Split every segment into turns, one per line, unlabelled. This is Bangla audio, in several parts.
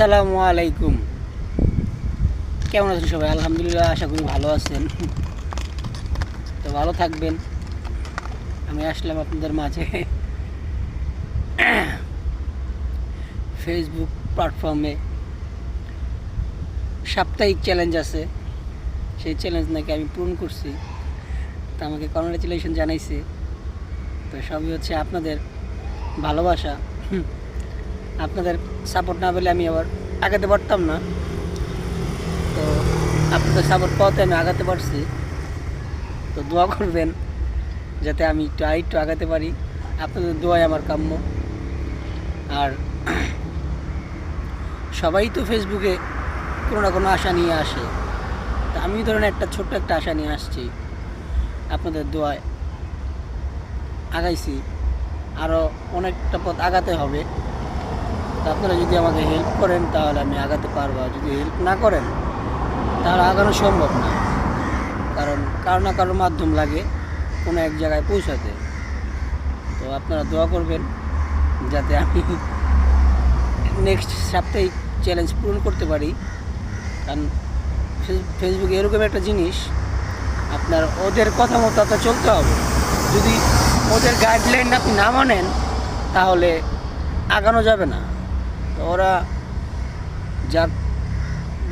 আসসালামু আলাইকুম। কেমন আছেন সবাই? আলহামদুলিল্লাহ, আশা করি ভালো আছেন। তো ভালো থাকবেন। আমি আসলাম আপনাদের মাঝে ফেসবুক প্ল্যাটফর্মে সাপ্তাহিক চ্যালেঞ্জ আছে, সেই চ্যালেঞ্জ নাকি আমি পূরণ করছি। তো আমাকে কংগ্রাচুলেশন জানাইছে। তো সবই হচ্ছে আপনাদের ভালোবাসা। আপনাদের সাপোর্ট না পেলে আমি আবার আগাতে পারতাম না। তো আপনাদের সাপোর্ট পাওয়াতে আমি আগাতে পারছি। তো দোয়া করবেন যাতে আমি একটু আগাতে পারি। আপনাদের দোয়াই আমার কাম্য। আর সবাই তো ফেসবুকে কোনো না কোনো আশা নিয়ে আসে। তো আমি ধরেন ছোট্ট একটা আশা নিয়ে আসছি। আপনাদের দোয়ায় আগাইছি, আরও অনেকটা পথ আগাতে হবে। তো আপনারা যদি আমাকে হেল্প করেন তাহলে আমি আগাতে পারবো, আর যদি হেল্প না করেন তাহলে আগানো সম্ভব না। কারণ কারো না কারোর মাধ্যম লাগে কোনো এক জায়গায় পৌঁছাতে। তো আপনারা দোয়া করবেন যাতে আমি নেক্সট সাপ্তাহিক চ্যালেঞ্জ পূরণ করতে পারি। কারণ ফেসবুকে এরকম একটা জিনিস, আপনার ওদের কথা মতো আপনার চলতে হবে। যদি ওদের গাইডলাইন আপনি না মানেন তাহলে আগানো যাবে না। তো ওরা যা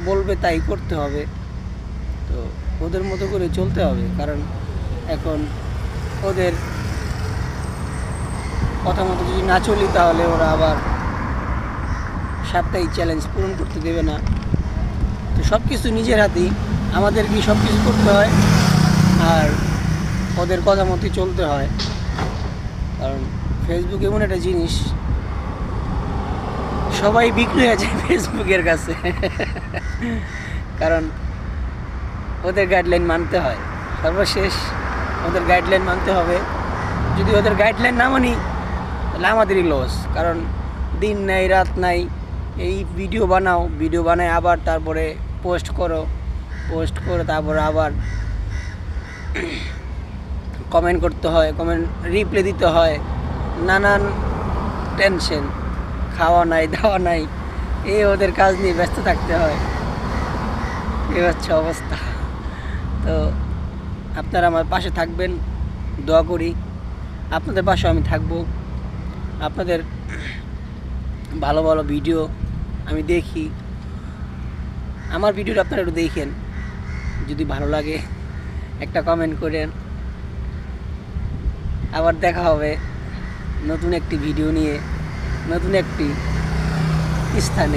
বলবে তাই করতে হবে। তো ওদের মতো করে চলতে হবে, কারণ এখন ওদের কথা মতো যদি না চলি তাহলে ওরা আবার সাপ্তাহিক চ্যালেঞ্জ পূরণ করতে দেবে না। তো সব কিছু নিজের হাতেই আমাদেরকে সব কিছু করতে হয়, আর ওদের কথা মতোই চলতে হয়। কারণ ফেসবুক এমন একটা জিনিস, সবাই বিক্রি হয়ে যায় ফেসবুকের কাছে। কারণ ওদের গাইডলাইন মানতে হয়, সর্বশেষ ওদের গাইডলাইন মানতে হবে। যদি ওদের গাইডলাইন না মানি তাহলে আমাদেরই লস। কারণ দিন নাই রাত নাই, এই ভিডিও বানায় আবার তারপরে পোস্ট করে তারপরে আবার কমেন্ট করতে হয়, কমেন্ট রিপ্লাই দিতে হয়, নানান টেনশন, খাওয়া নাই দাওয়া নাই, এই ওদের কাজ নিয়ে ব্যস্ত থাকতে হয়। এই হচ্ছে অবস্থা। তো আপনারা আমার পাশে থাকবেন, দোয়া করি। আপনাদের পাশে আমি থাকবো। আপনাদের ভালো ভালো ভিডিও আমি দেখি। আমার ভিডিওটা আপনারা একটু দেখেন, যদি ভালো লাগে একটা কমেন্ট করেন। আবার দেখা হবে নতুন একটি ভিডিও নিয়ে, নতুন একটি স্থানে।